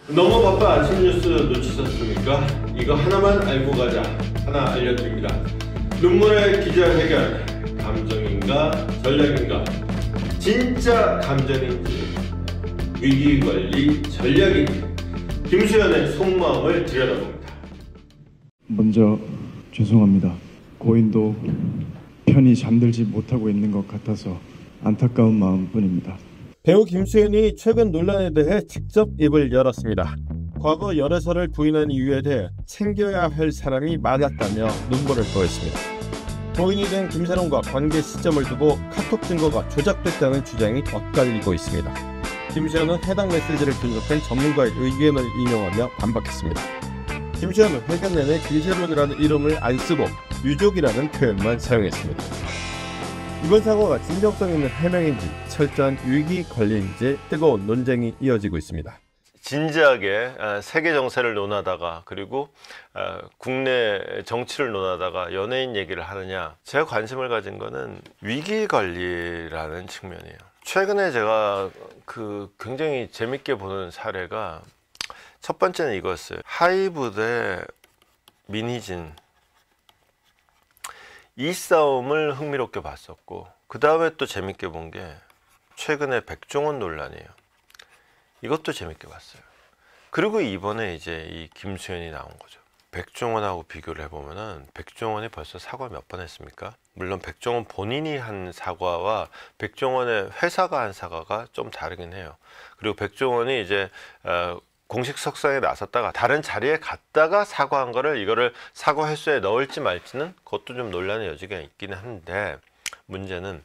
너무 바빠 아침 뉴스 놓치셨습니까? 이거 하나만 알고 가자. 하나 알려드립니다. 눈물의 기자회견. 감정인가 전략인가? 진짜 감정인지 위기관리 전략인지 김수현의 속마음을 들여다봅니다. 먼저 죄송합니다. 고인도 편히 잠들지 못하고 있는 것 같아서 안타까운 마음뿐입니다. 배우 김수현이 최근 논란에 대해 직접 입을 열었습니다. 과거 열애설을 부인한 이유에 대해 챙겨야 할 사람이 많았다며 눈물을 보였습니다. 고인이 된 김세론과 관계 시점을 두고 카톡 증거가 조작됐다는 주장이 엇갈리고 있습니다. 김수현은 해당 메시지를 분석한 전문가의 의견을 인용하며 반박했습니다. 김수현은 회견 내내 김세론이라는 이름을 안 쓰고 유족이라는 표현만 사용했습니다. 이번 사고가 진정성 있는 해명인지 철저한 위기 관리인지 뜨거운 논쟁이 이어지고 있습니다. 진지하게 세계 정세를 논하다가 그리고 국내 정치를 논하다가 연예인 얘기를 하느냐, 제가 관심을 가진 거는 위기 관리라는 측면이에요. 최근에 제가 굉장히 재밌게 보는 사례가 첫 번째는 이거였어요. 하이브 대 민희진, 이 싸움을 흥미롭게 봤었고, 그 다음에 또 재밌게 본 게 최근에 백종원 논란이에요. 이것도 재밌게 봤어요. 그리고 이번에 이제 이 김수현이 나온 거죠. 백종원하고 비교를 해보면은 백종원이 벌써 사과 몇 번 했습니까? 물론 백종원 본인이 한 사과와 백종원의 회사가 한 사과가 좀 다르긴 해요. 그리고 백종원이 이제 공식 석상에 나섰다가 다른 자리에 갔다가 사과한 거를 이거를 사과 횟수에 넣을지 말지는 그것도 좀 논란의 여지가 있기는 한데, 문제는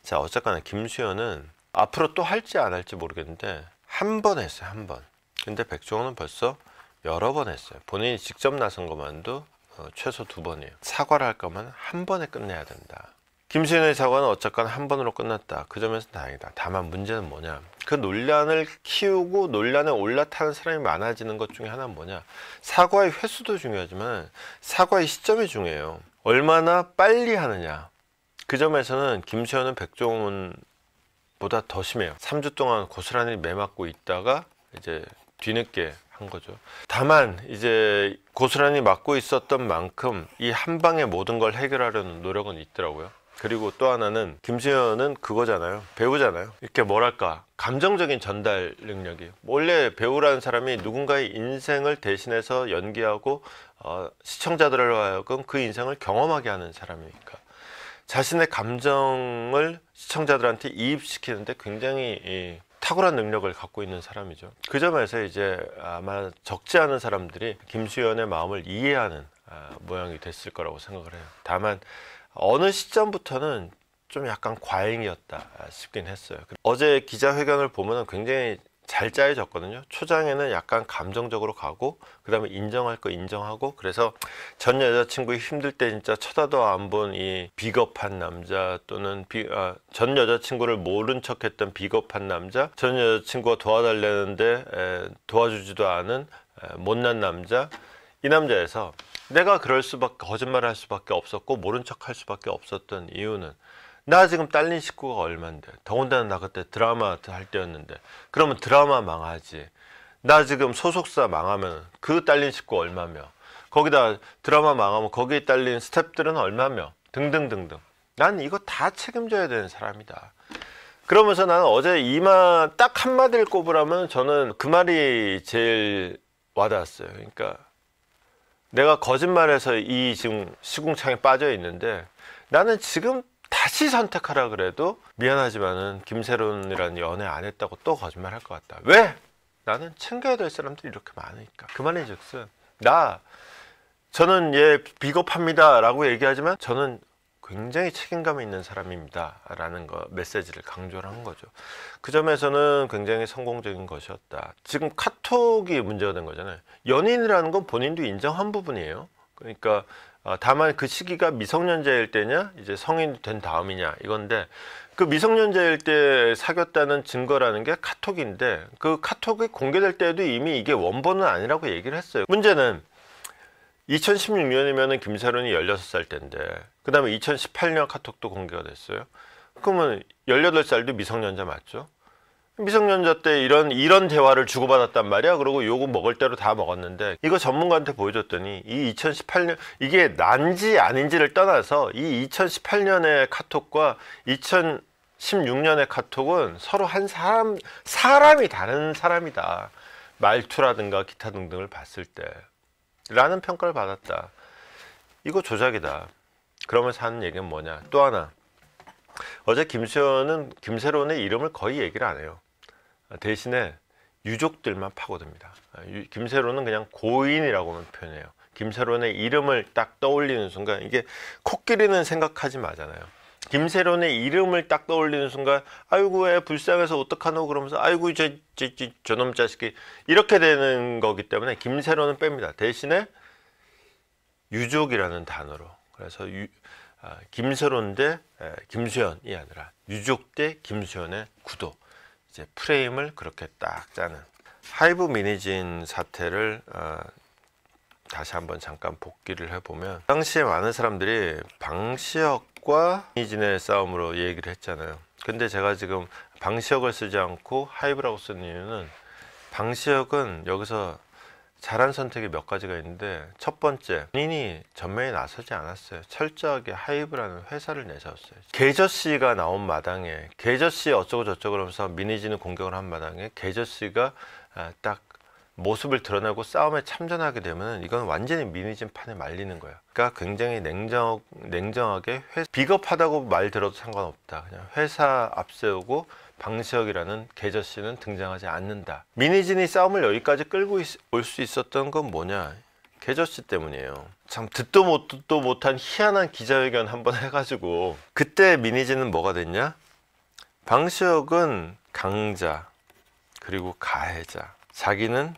자 어쨌거나 김수현은 앞으로 또 할지 안 할지 모르겠는데 한 번 했어요. 한 번. 근데 백종원은 벌써 여러 번 했어요. 본인이 직접 나선 것만도 최소 2번이에요. 사과를 할 거면 한 번에 끝내야 된다. 김수현의 사과는 어쨌거나 한 번으로 끝났다. 그 점에서 다행이다. 다만 문제는 뭐냐, 그 논란을 키우고 논란에 올라타는 사람이 많아지는 것 중에 하나는 뭐냐, 사과의 횟수도 중요하지만 사과의 시점이 중요해요. 얼마나 빨리 하느냐. 그 점에서는 김수현은 백종원보다 더 심해요. 3주 동안 고스란히 매맞고 있다가 이제 뒤늦게 한 거죠. 다만 이제 고스란히 맞고 있었던 만큼 이 한 방에 모든 걸 해결하려는 노력은 있더라고요. 그리고 또 하나는 김수현은 그거잖아요. 배우잖아요. 이렇게 뭐랄까, 감정적인 전달 능력이, 원래 배우라는 사람이 누군가의 인생을 대신해서 연기하고 시청자들을 하여금 그 인생을 경험하게 하는 사람이니까 자신의 감정을 시청자들한테 이입시키는데 굉장히 탁월한 능력을 갖고 있는 사람이죠. 그 점에서 이제 아마 적지 않은 사람들이 김수현의 마음을 이해하는 모양이 됐을 거라고 생각을 해요. 다만 어느 시점부터는 좀 약간 과잉이었다 싶긴 했어요. 어제 기자회견을 보면 굉장히 잘 짜여졌거든요. 초장에는 약간 감정적으로 가고, 그 다음에 인정할 거 인정하고, 그래서 전 여자친구 힘들 때 진짜 쳐다도 안 본 이 비겁한 남자, 또는 전 여자친구를 모른 척했던 비겁한 남자, 전 여자친구가 도와달라는데 도와주지도 않은 못난 남자, 이 남자에서 내가 거짓말을 할 수밖에 없었고 모른 척 할 수밖에 없었던 이유는, 나 지금 딸린 식구가 얼만데, 더군다나 나 그때 드라마 할 때였는데, 그러면 드라마 망하지, 나 지금 소속사 망하면 그 딸린 식구 얼마며, 거기다 드라마 망하면 거기에 딸린 스태프들은 얼마며, 등등등등. 난 이거 다 책임져야 되는 사람이다. 그러면서 나는 어제 이 말 딱 한마디를 꼽으라면 저는 그 말이 제일 와닿았어요. 그러니까 내가 거짓말해서 이 지금 시궁창에 빠져 있는데, 나는 지금 다시 선택하라 그래도 미안하지만은 김세론이라는 연애 안 했다고 또 거짓말 할 것 같다. 왜? 나는 챙겨야 될 사람들이 이렇게 많으니까. 그 말인즉슨 저는 얘 비겁합니다 라고 얘기하지만 저는 굉장히 책임감 있는 사람입니다 라는 메시지를 강조를 한 거죠. 그 점에서는 굉장히 성공적인 것이었다. 지금 카톡이 문제가 된 거잖아요. 연인이라는 건 본인도 인정한 부분이에요. 그러니까 다만 그 시기가 미성년자일 때냐 이제 성인이 된 다음이냐 이건데, 그 미성년자일 때 사귀었다는 증거라는 게 카톡인데, 그 카톡이 공개될 때도 이미 이게 원본은 아니라고 얘기를 했어요. 문제는 2016년이면 김세론이 16살 때인데, 그 다음에 2018년 카톡도 공개가 됐어요. 그러면 18살도 미성년자 맞죠? 미성년자 때 이런 대화를 주고받았단 말이야. 그리고 요거 먹을 대로 다 먹었는데, 이거 전문가한테 보여줬더니 이 2018년, 이게 난지 아닌지를 떠나서 이 2018년의 카톡과 2016년의 카톡은 서로 한 사람이 다른 사람이다. 말투라든가 기타 등등을 봤을 때 라는 평가를 받았다. 이거 조작이다. 그러면서 하는 얘기는 뭐냐. 또 하나, 어제 김수현은 김세론의 이름을 거의 얘기를 안 해요. 대신에 유족들만 파고듭니다. 김세론은 그냥 고인이라고만 표현해요. 김세론의 이름을 딱 떠올리는 순간, 이게 코끼리는 생각하지 마잖아요. 김세론의 이름을 딱 떠올리는 순간, 아이고 애 불쌍해서 어떡하노 그러면서 아이고 저놈 자식이, 이렇게 되는 거기 때문에 김세론은 뺍니다. 대신에 유족이라는 단어로, 그래서 김세론 대 김수현이 아니라 유족 대 김수현의 구도, 이제 프레임을 그렇게 딱 짜는 하이브 미니진 사태를 다시 한번 잠깐 복기를 해보면, 당시에 많은 사람들이 방시혁과 미니진의 싸움으로 얘기를 했잖아요. 근데 제가 지금 방시혁을 쓰지 않고 하이브라고 쓴 이유는, 방시혁은 여기서 잘한 선택이 몇 가지가 있는데, 첫 번째, 본인이 전면에 나서지 않았어요. 철저하게 하이브라는 회사를 내세웠어요. 계저씨가 나온 마당에, 계저씨 어쩌고 저쩌고 그러면서 미니진을 공격을 한 마당에 계저씨가 딱 모습을 드러내고 싸움에 참전하게 되면 이건 완전히 미니진 판에 말리는 거예요. 그러니까 굉장히 냉정하게 비겁하다고 말 들어도 상관없다. 그냥 회사 앞세우고 방시혁이라는 계저씨는 등장하지 않는다. 미니진이 싸움을 여기까지 끌고 올 수 있었던 건 뭐냐? 계저씨 때문이에요. 참 듣도 못한 희한한 기자회견 한번 해가지고, 그때 미니진은 뭐가 됐냐? 방시혁은 강자, 그리고 가해자, 자기는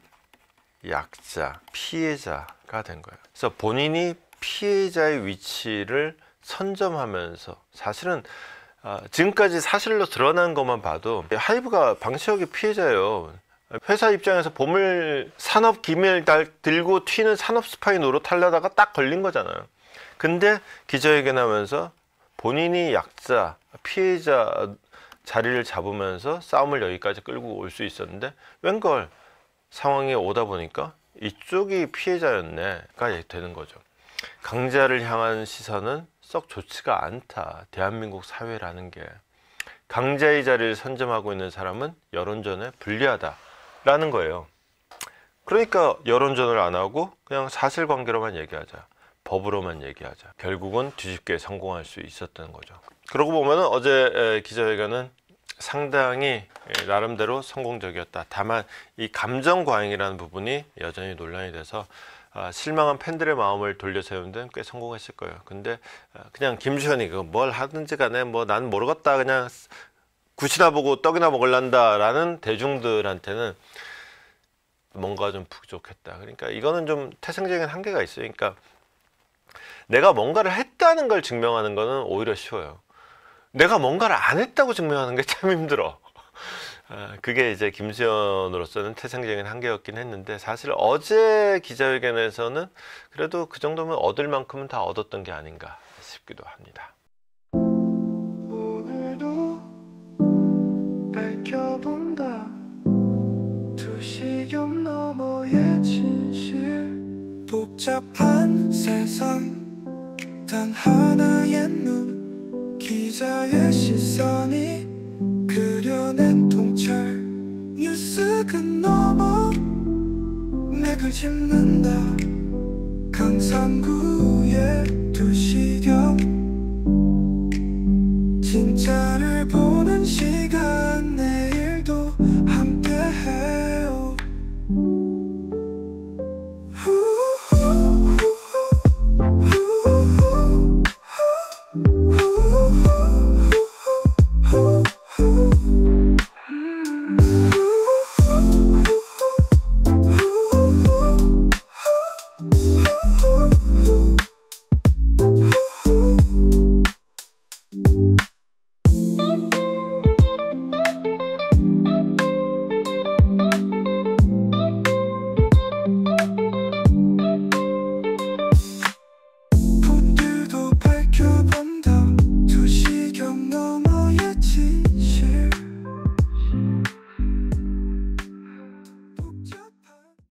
약자, 피해자가 된 거예요. 그래서 본인이 피해자의 위치를 선점하면서, 사실은 지금까지 사실로 드러난 것만 봐도 하이브가 방시혁이 피해자예요. 회사 입장에서 보물 산업 기밀 들고 튀는 산업 스파이 노릇하려다가 딱 걸린 거잖아요. 근데 기자회견하면서 본인이 약자, 피해자 자리를 잡으면서 싸움을 여기까지 끌고 올 수 있었는데, 웬걸 상황이 오다 보니까 이쪽이 피해자였네가 되는 거죠. 강자를 향한 시선은 썩 좋지가 않다. 대한민국 사회라는 게, 강자의 자리를 선점하고 있는 사람은 여론전에 불리하다라는 거예요. 그러니까 여론전을 안 하고 그냥 사실관계로만 얘기하자, 법으로만 얘기하자. 결국은 뒤집기에 성공할 수 있었던 거죠. 그러고 보면 어제 기자회견은 상당히 나름대로 성공적이었다. 다만 이 감정 과잉이라는 부분이 여전히 논란이 돼서 실망한 팬들의 마음을 돌려세우는 데는 꽤 성공했을 거예요. 근데 그냥 김수현이 뭘 하든지 간에 뭐 난 모르겠다, 그냥 굿이나 보고 떡이나 먹을란다 라는 대중들한테는 뭔가 좀 부족했다. 그러니까 이거는 좀 태생적인 한계가 있어요. 그러니까 내가 뭔가를 했다는 걸 증명하는 거는 오히려 쉬워요. 내가 뭔가를 안 했다고 증명하는 게 참 힘들어. 그게 이제 김수현으로서는 태생적인 한계였긴 했는데, 사실 어제 기자회견에서는 그래도 그 정도면 얻을 만큼은 다 얻었던 게 아닌가 싶기도 합니다. 오늘도 밝혀본다 2시경 너머의 진실, 복잡한 세상 단 하나의 눈, 기자의 시선이 그려낸 통찰, 뉴스 그 너머 맥을 짚는다 강산구의